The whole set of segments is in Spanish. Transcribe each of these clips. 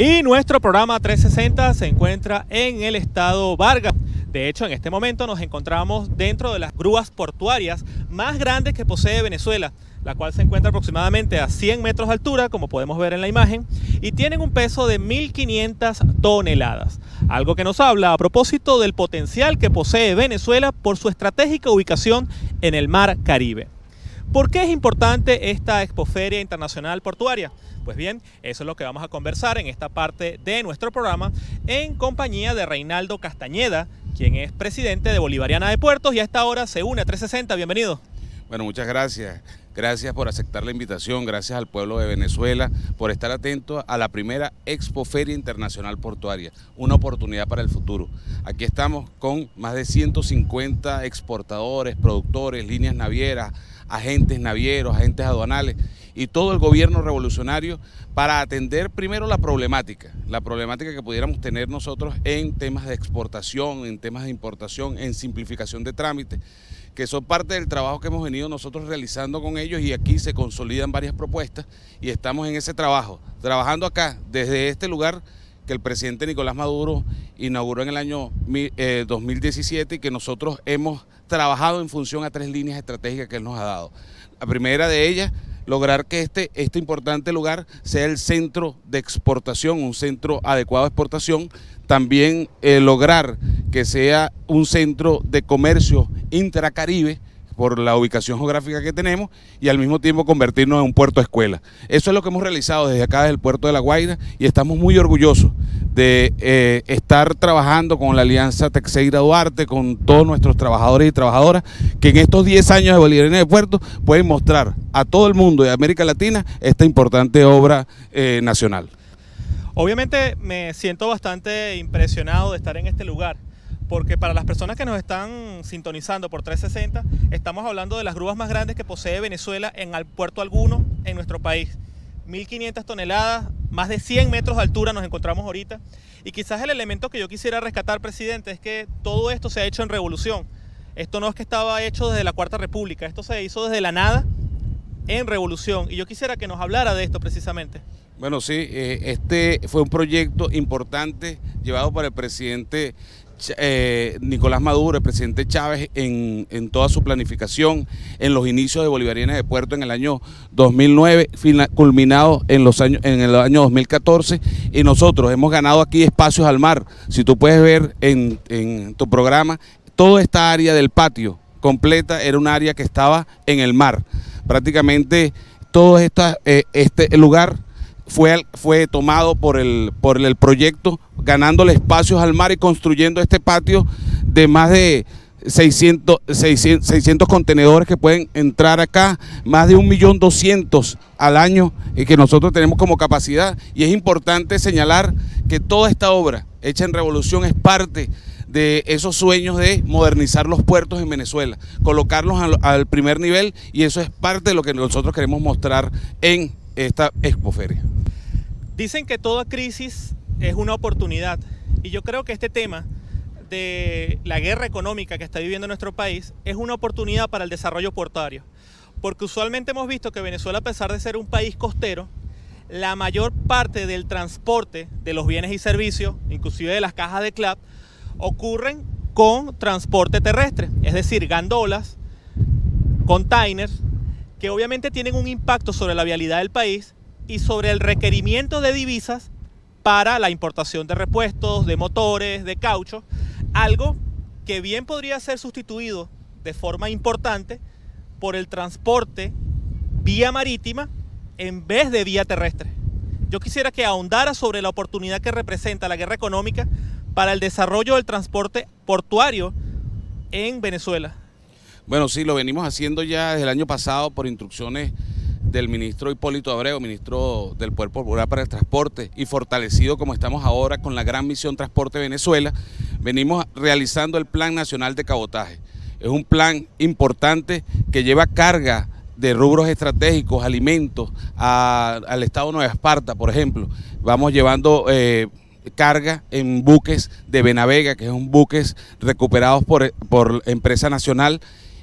Y nuestro programa 360 se encuentra en el estado Vargas. De hecho, en este momento nos encontramos dentro de las grúas portuarias más grandes que posee Venezuela, la cual se encuentra aproximadamente a 100 metros de altura, como podemos ver en la imagen, y tienen un peso de 1.500 toneladas. Algo que nos habla a propósito del potencial que posee Venezuela por su estratégica ubicación en el Mar Caribe. ¿Por qué es importante esta Expoferia Internacional Portuaria? Pues bien, eso es lo que vamos a conversar en esta parte de nuestro programa en compañía de Reinaldo Castañeda, quien es presidente de Bolivariana de Puertos y a esta hora se une a 360. Bienvenido. Bueno, muchas gracias. Gracias por aceptar la invitación, gracias al pueblo de Venezuela por estar atento a la primera Expoferia Internacional Portuaria, una oportunidad para el futuro. Aquí estamos con más de 150 exportadores, productores, líneas navieras, agentes navieros, agentes aduanales y todo el gobierno revolucionario para atender primero la problemática que pudiéramos tener nosotros en temas de exportación, en temas de importación, en simplificación de trámites, que son parte del trabajo que hemos venido nosotros realizando con ellos, y aquí se consolidan varias propuestas y estamos en ese trabajo, trabajando acá desde este lugar que el presidente Nicolás Maduro inauguró en el año 2017 y que nosotros hemos trabajado en función a 3 líneas estratégicas que él nos ha dado. La primera de ellas, lograr que este importante lugar sea el centro de exportación, un centro adecuado de exportación. También lograr que sea un centro de comercio intracaribe por la ubicación geográfica que tenemos, y al mismo tiempo convertirnos en un puerto escuela. Eso es lo que hemos realizado desde acá, desde el puerto de La Guaira, y estamos muy orgullosos de estar trabajando con la Alianza Teixeira Duarte, con todos nuestros trabajadores y trabajadoras, que en estos 10 años de Bolivariana de Puertos pueden mostrar a todo el mundo de América Latina esta importante obra nacional. Obviamente me siento bastante impresionado de estar en este lugar, porque para las personas que nos están sintonizando por 360, estamos hablando de las grúas más grandes que posee Venezuela en puerto alguno en nuestro país. 1.500 toneladas, más de 100 metros de altura nos encontramos ahorita. Y quizás el elemento que yo quisiera rescatar, presidente, es que todo esto se ha hecho en revolución. Esto no es que estaba hecho desde la Cuarta República, esto se hizo desde la nada en revolución. Y yo quisiera que nos hablara de esto precisamente. Bueno, sí, este fue un proyecto importante llevado por el presidente Nicolás Maduro, el presidente Chávez, en toda su planificación, en los inicios de Bolivariana de Puerto en el año 2009, culminado en el año 2014, y nosotros hemos ganado aquí espacios al mar. Si tú puedes ver en tu programa, toda esta área del patio completa era un área que estaba en el mar. Prácticamente todo este lugar fue tomado por el proyecto, ganándole espacios al mar y construyendo este patio de más de 600 contenedores que pueden entrar acá, más de 1.200.000 al año que nosotros tenemos como capacidad. Y es importante señalar que toda esta obra hecha en revolución es parte de esos sueños de modernizar los puertos en Venezuela, colocarlos al primer nivel, y eso es parte de lo que nosotros queremos mostrar en esta Expoferia. Dicen que toda crisis es una oportunidad, y yo creo que este tema de la guerra económica que está viviendo nuestro país es una oportunidad para el desarrollo portuario, porque usualmente hemos visto que Venezuela, a pesar de ser un país costero, la mayor parte del transporte de los bienes y servicios, inclusive de las cajas de CLAP, ocurren con transporte terrestre, es decir, gandolas, containers, que obviamente tienen un impacto sobre la vialidad del país y sobre el requerimiento de divisas para la importación de repuestos, de motores, de caucho, algo que bien podría ser sustituido de forma importante por el transporte vía marítima en vez de vía terrestre. Yo quisiera que ahondara sobre la oportunidad que representa la guerra económica para el desarrollo del transporte portuario en Venezuela. Bueno, sí, lo venimos haciendo ya desde el año pasado por instrucciones del ministro Hipólito Abreu, ministro del Poder Popular para el Transporte, y fortalecido como estamos ahora con la gran misión Transporte Venezuela, venimos realizando el Plan Nacional de Cabotaje. Es un plan importante que lleva carga de rubros estratégicos, alimentos, al estado Nueva Esparta, por ejemplo. Vamos llevando carga en buques de Benavega, que son buques recuperados por empresa nacional,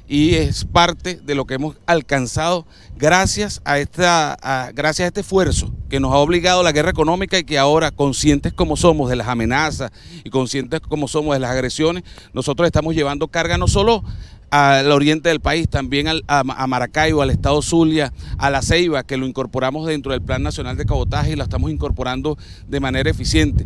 y es parte de lo que hemos alcanzado gracias a este esfuerzo que nos ha obligado la guerra económica, y que ahora, conscientes como somos de las amenazas y conscientes como somos de las agresiones, nosotros estamos llevando carga no solo al oriente del país, también a Maracaibo, al estado Zulia, a La Ceiba, que lo incorporamos dentro del Plan Nacional de Cabotaje y lo estamos incorporando de manera eficiente.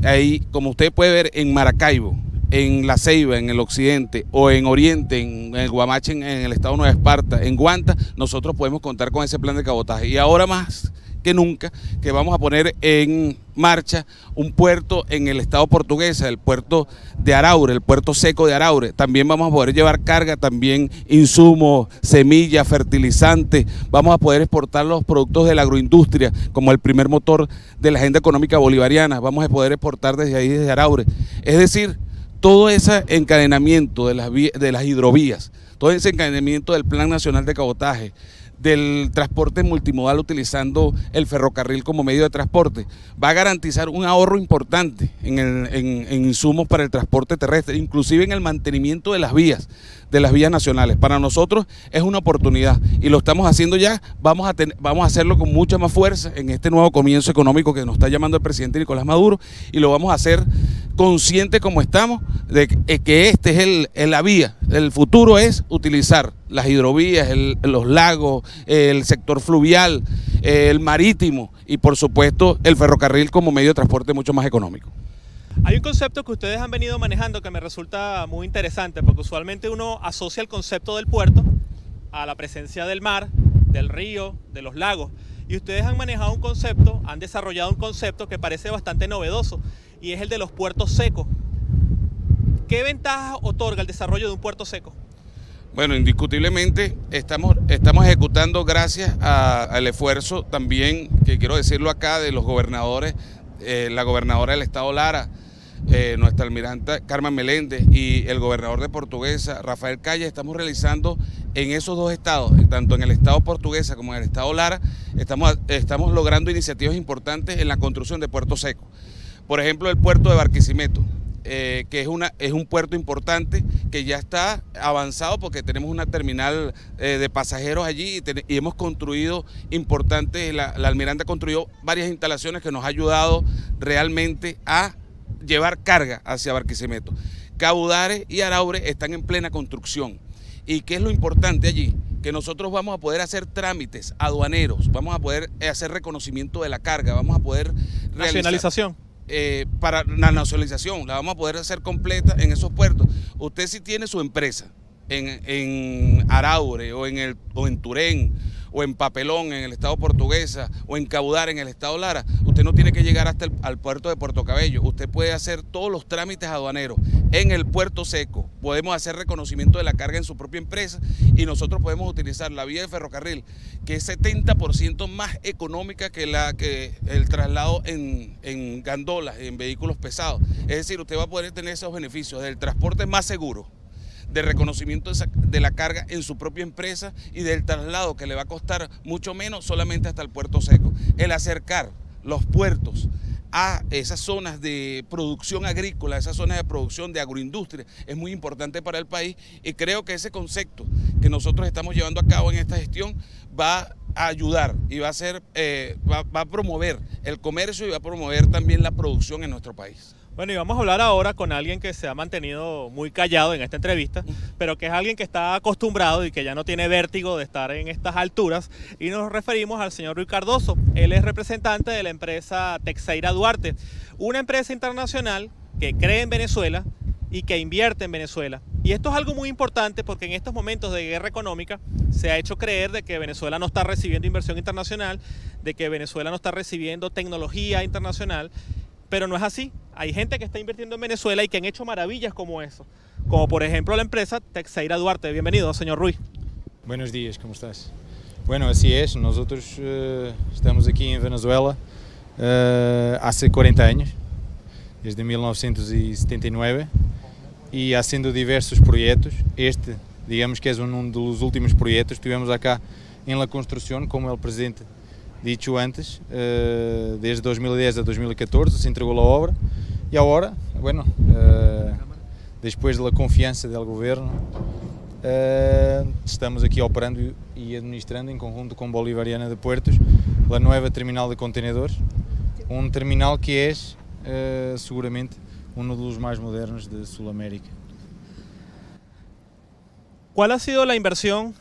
Ahí, como usted puede ver, en Maracaibo, en La Ceiba, en el occidente, o en oriente, en el Guamache, en el estado Nueva Esparta, en Guanta, nosotros podemos contar con ese plan de cabotaje. Y ahora más que nunca, que vamos a poner en marcha un puerto en el estado portuguesa, el puerto de Araure, el puerto seco de Araure. También vamos a poder llevar carga, también insumos, semillas, fertilizantes. Vamos a poder exportar los productos de la agroindustria, como el primer motor de la agenda económica bolivariana. Vamos a poder exportar desde ahí, desde Araure. Es decir, todo ese encadenamiento de las hidrovías, todo ese encadenamiento del Plan Nacional de Cabotaje, del transporte multimodal utilizando el ferrocarril como medio de transporte, va a garantizar un ahorro importante en insumos para el transporte terrestre, inclusive en el mantenimiento de las vías nacionales. Para nosotros es una oportunidad y lo estamos haciendo ya. Vamos a hacerlo con mucha más fuerza en este nuevo comienzo económico que nos está llamando el presidente Nicolás Maduro, y lo vamos a hacer consciente como estamos de que este es la vía. El futuro es utilizar las hidrovías, los lagos, el sector fluvial, el marítimo y por supuesto el ferrocarril como medio de transporte mucho más económico. Hay un concepto que ustedes han venido manejando que me resulta muy interesante, porque usualmente uno asocia el concepto del puerto a la presencia del mar, del río, de los lagos, y ustedes han manejado un concepto, han desarrollado un concepto que parece bastante novedoso, y es el de los puertos secos. ¿Qué ventajas otorga el desarrollo de un puerto seco? Bueno, indiscutiblemente estamos ejecutando gracias al esfuerzo también, que quiero decirlo acá, de los gobernadores, la gobernadora del estado Lara, nuestra almiranta Carmen Meléndez, y el gobernador de Portuguesa, Rafael Calle. Estamos realizando en esos dos estados, tanto en el estado Portuguesa como en el estado Lara, estamos logrando iniciativas importantes en la construcción de puertos secos. Por ejemplo, el puerto de Barquisimeto, que es un puerto importante que ya está avanzado porque tenemos una terminal de pasajeros allí y hemos construido importantes, la almiranta construyó varias instalaciones que nos ha ayudado realmente a llevar carga hacia Barquisimeto. Cabudare y Araure están en plena construcción. ¿Y qué es lo importante allí? Que nosotros vamos a poder hacer trámites aduaneros, vamos a poder hacer reconocimiento de la carga, vamos a poder realizar... Nacionalización. Para la nacionalización, la vamos a poder hacer completa en esos puertos. Usted si tiene su empresa en Araure o en Turén o en Papelón en el estado Portuguesa o en Cabudare en el estado Lara, usted no tiene que llegar hasta al puerto de Puerto Cabello. Usted puede hacer todos los trámites aduaneros en el puerto seco. Podemos hacer reconocimiento de la carga en su propia empresa y nosotros podemos utilizar la vía de ferrocarril, que es 70% más económica que el traslado en gandolas, en vehículos pesados. Es decir, usted va a poder tener esos beneficios del transporte más seguro, de reconocimiento de la carga en su propia empresa y del traslado que le va a costar mucho menos solamente hasta el puerto seco. El acercar los puertos a esas zonas de producción agrícola, esas zonas de producción de agroindustria, es muy importante para el país, y creo que ese concepto que nosotros estamos llevando a cabo en esta gestión va a ayudar y va a promover el comercio y va a promover también la producción en nuestro país. Bueno, y vamos a hablar ahora con alguien que se ha mantenido muy callado en esta entrevista, pero que es alguien que está acostumbrado y que ya no tiene vértigo de estar en estas alturas, y nos referimos al señor Ruy Cardoso. Él es representante de la empresa Texeira Duarte, una empresa internacional que cree en Venezuela y que invierte en Venezuela. Y esto es algo muy importante porque en estos momentos de guerra económica se ha hecho creer de que Venezuela no está recibiendo inversión internacional, de que Venezuela no está recibiendo tecnología internacional, pero no es así. Hay gente que está invirtiendo en Venezuela y que han hecho maravillas como eso, como por ejemplo la empresa Texeira Duarte. Bienvenido, señor Ruy. Buenos días, ¿cómo estás? Bueno, así es, nosotros estamos aquí en Venezuela hace 40 años, desde 1979, y haciendo diversos proyectos. Este, digamos que es uno de los últimos proyectos. Estivemos acá en la construcción, como el presidente dicho antes, desde 2010 a 2014 se entregó la obra, y ahora, bueno, después de la confianza del gobierno, Estamos aqui operando e administrando em conjunto com Bolivariana de Puertos a nova terminal de contenedores, terminal que é seguramente dos mais modernos de Sudamérica. ¿Cuál ha sido la inversión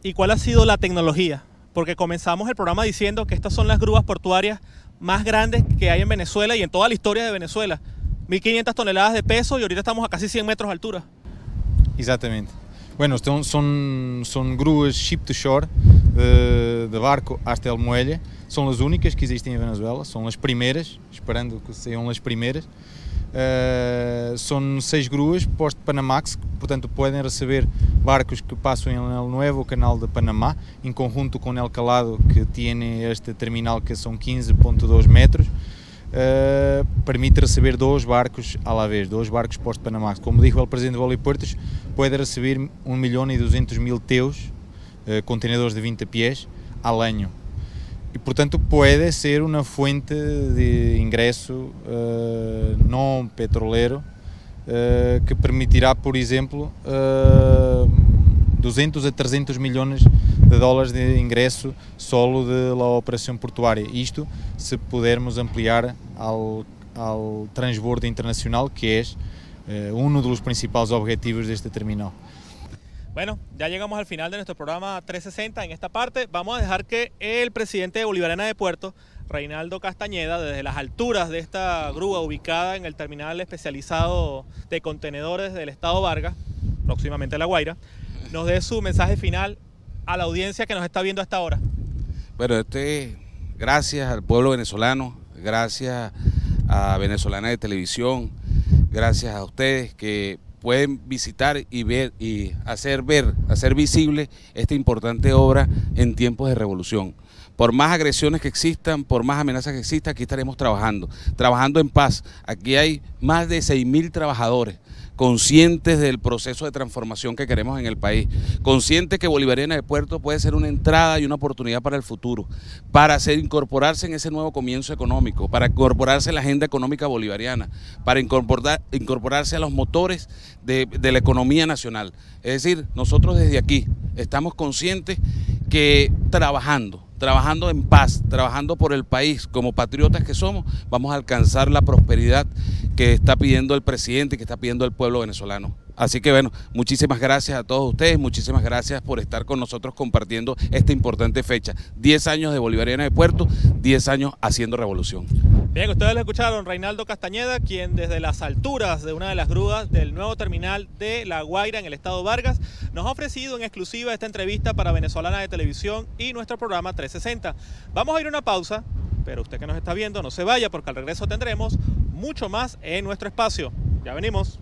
y cuál ha sido la tecnología? Porque comenzamos el programa diciendo que estas son las grúas portuarias más grandes que hay en Venezuela y en toda la historia de Venezuela. 1.500 toneladas de peso y ahorita estamos a casi 100 metros de altura. Exatamente. Bueno, são gruas ship to shore, de barco hasta el muelle. São as únicas que existem em Venezuela, são as primeiras, esperando que sejam as primeiras. São 6 gruas post-Panamax, portanto podem receber barcos que passam em El Nuevo Canal de Panamá, em conjunto com El Calado, que tem este terminal que são 15.2 metros. Permite receber 2 barcos à la vez, 2 barcos post-Panamax. Como dijo el presidente de Bolipuertos, pode receber 1.200.000 teus, contenedores de 20 pies, al año. E, portanto, pode ser uma fuente de ingresso não petrolero que permitirá, por exemplo, 200 a 300 milhões de dólares de ingresso solo de la operação portuária. Isto se pudermos ampliar ao transbordo internacional, que é dos principais objetivos deste terminal. Bueno, ya llegamos al final de nuestro programa 360. En esta parte vamos a dejar que el presidente de Bolivariana de Puerto, Reinaldo Castañeda, desde las alturas de esta grúa ubicada en el terminal especializado de contenedores del Estado Vargas, próximamente La Guaira, nos dé su mensaje final a la audiencia que nos está viendo hasta ahora. Bueno, gracias al pueblo venezolano, gracias a Venezolana de Televisión, gracias a ustedes que pueden visitar y ver y hacer visible esta importante obra en tiempos de revolución. Por más agresiones que existan, por más amenazas que existan, aquí estaremos trabajando en paz. Aquí hay más de 6.000 trabajadores conscientes del proceso de transformación que queremos en el país, conscientes que Bolivariana de Puerto puede ser una entrada y una oportunidad para el futuro, para incorporarse en ese nuevo comienzo económico, para incorporarse en la agenda económica bolivariana, para incorporarse a los motores de la economía nacional. Es decir, nosotros desde aquí estamos conscientes que trabajando en paz, trabajando por el país, como patriotas que somos, vamos a alcanzar la prosperidad que está pidiendo el presidente y que está pidiendo el pueblo venezolano. Así que bueno, muchísimas gracias a todos ustedes, muchísimas gracias por estar con nosotros compartiendo esta importante fecha. 10 años de Bolivariana de Puerto, 10 años haciendo revolución. Bien, ustedes lo escucharon, Reinaldo Castañeda, quien desde las alturas de una de las grúas del nuevo terminal de La Guaira en el estado Vargas nos ha ofrecido en exclusiva esta entrevista para Venezolana de Televisión y nuestro programa 360. Vamos a ir a una pausa, pero usted que nos está viendo no se vaya porque al regreso tendremos mucho más en nuestro espacio. Ya venimos.